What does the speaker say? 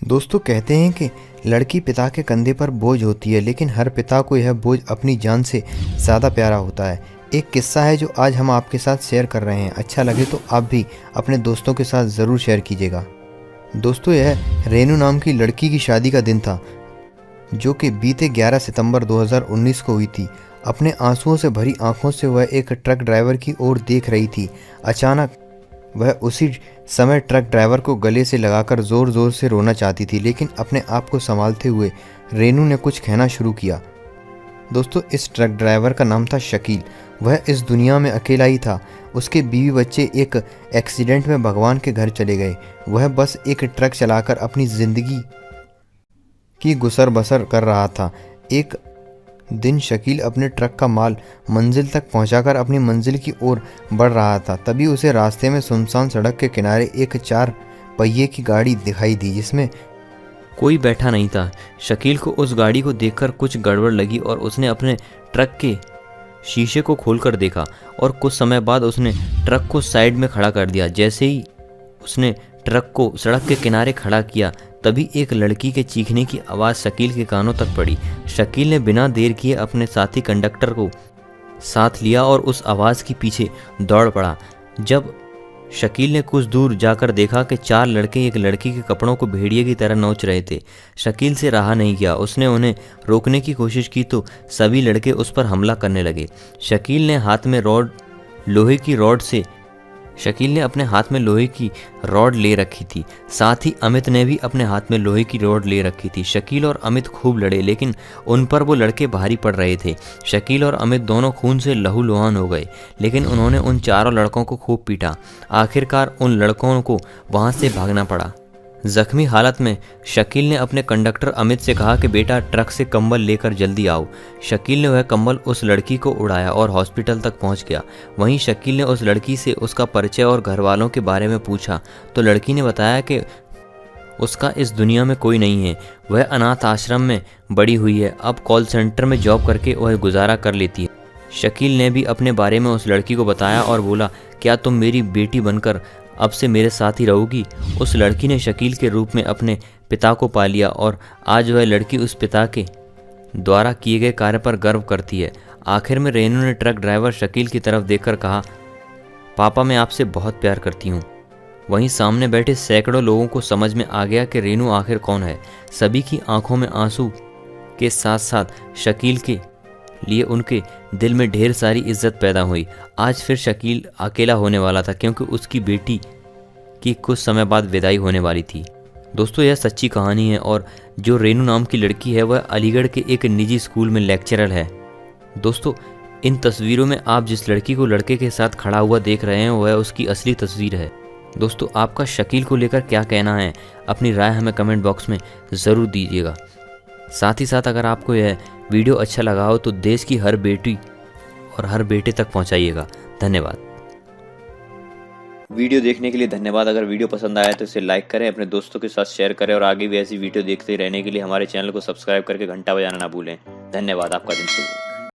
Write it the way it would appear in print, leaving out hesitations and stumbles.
दोस्तों कहते हैं कि लड़की पिता के कंधे पर बोझ होती है, लेकिन हर पिता को यह बोझ अपनी जान से ज़्यादा प्यारा होता है। एक किस्सा है जो आज हम आपके साथ शेयर कर रहे हैं। अच्छा लगे तो आप भी अपने दोस्तों के साथ ज़रूर शेयर कीजिएगा। दोस्तों यह रेनू नाम की लड़की की शादी का दिन था, जो कि बीते 11 सितंबर 2019 को हुई थी। अपने आंसुओं से भरी आंखों से वह एक ट्रक ड्राइवर की ओर देख रही थी। अचानक वह उसी समय ट्रक ड्राइवर को गले से लगाकर ज़ोर ज़ोर से रोना चाहती थी, लेकिन अपने आप को संभालते हुए रेनू ने कुछ कहना शुरू किया। दोस्तों इस ट्रक ड्राइवर का नाम था शकील। वह इस दुनिया में अकेला ही था। उसके बीवी बच्चे एक एक्सीडेंट में भगवान के घर चले गए। वह बस एक ट्रक चलाकर अपनी ज़िंदगी की गुसर बसर कर रहा था। एक दिन शकील अपने ट्रक का माल मंजिल तक पहुंचाकर अपनी मंजिल की ओर बढ़ रहा था। तभी उसे रास्ते में सुनसान सड़क के किनारे एक 4 पहिए की गाड़ी दिखाई दी, जिसमें कोई बैठा नहीं था। शकील को उस गाड़ी को देखकर कुछ गड़बड़ लगी और उसने अपने ट्रक के शीशे को खोलकर देखा और कुछ समय बाद उसने ट्रक को साइड में खड़ा कर दिया। जैसे ही उसने ट्रक को सड़क के किनारे खड़ा किया, तभी एक लड़की के चीखने की आवाज़ शकील के कानों तक पड़ी। शकील ने बिना देर किए अपने साथी कंडक्टर को साथ लिया और उस आवाज़ के पीछे दौड़ पड़ा। जब शकील ने कुछ दूर जाकर देखा कि 4 लड़के एक लड़की के कपड़ों को भेड़िए की तरह नोच रहे थे। शकील से रहा नहीं गया। उसने उन्हें रोकने की कोशिश की तो सभी लड़के उस पर हमला करने लगे। शकील ने अपने हाथ में लोहे की रॉड ले रखी थी। साथ ही अमित ने भी अपने हाथ में लोहे की रॉड ले रखी थी। शकील और अमित खूब लड़े, लेकिन उन पर वो लड़के भारी पड़ रहे थे। शकील और अमित दोनों खून से लहूलुहान हो गए, लेकिन उन्होंने उन चारों लड़कों को खूब पीटा। आखिरकार उन लड़कों को वहाँ से भागना पड़ा। जख्मी हालत में शकील ने अपने कंडक्टर अमित से कहा कि बेटा ट्रक से कंबल लेकर जल्दी आओ। शकील ने वह कंबल उस लड़की को उड़ाया और हॉस्पिटल तक पहुंच गया। वहीं शकील ने उस लड़की से उसका परिचय और घर वालों के बारे में पूछा तो लड़की ने बताया कि उसका इस दुनिया में कोई नहीं है। वह अनाथ आश्रम में बड़ी हुई है। अब कॉल सेंटर में जॉब करके वह गुजारा कर लेती है। शकील ने भी अपने बारे में उस लड़की को बताया और बोला, क्या तुम मेरी बेटी बनकर अब से मेरे साथ ही रहोगी? उस लड़की ने शकील के रूप में अपने पिता को पा लिया और आज वह लड़की उस पिता के द्वारा किए गए कार्य पर गर्व करती है। आखिर में रेनू ने ट्रक ड्राइवर शकील की तरफ देखकर कहा, पापा मैं आपसे बहुत प्यार करती हूँ। वहीं सामने बैठे सैकड़ों लोगों को समझ में आ गया कि रेनू आखिर कौन है। सभी की आंखों में आंसू के साथ साथ शकील के लिए उनके दिल में ढेर सारी इज्जत पैदा हुई। आज फिर शकील अकेला होने वाला था, क्योंकि उसकी बेटी की कुछ समय बाद विदाई होने वाली थी। दोस्तों यह सच्ची कहानी है और जो रेनू नाम की लड़की है वह अलीगढ़ के एक निजी स्कूल में लेक्चरर है। दोस्तों इन तस्वीरों में आप जिस लड़की को लड़के के साथ खड़ा हुआ देख रहे हैं वह उसकी असली तस्वीर है। दोस्तों आपका शकील को लेकर क्या कहना है? अपनी राय हमें कमेंट बॉक्स में ज़रूर दीजिएगा। साथ ही साथ अगर आपको यह वीडियो अच्छा लगा हो तो देश की हर बेटी और हर बेटे तक पहुंचाइएगा। धन्यवाद। वीडियो देखने के लिए धन्यवाद। अगर वीडियो पसंद आया तो इसे लाइक करें, अपने दोस्तों के साथ शेयर करें और आगे भी ऐसी वीडियो देखते रहने के लिए हमारे चैनल को सब्सक्राइब करके घंटा बजाना ना भूलें। धन्यवाद। आपका दिन शुभ हो।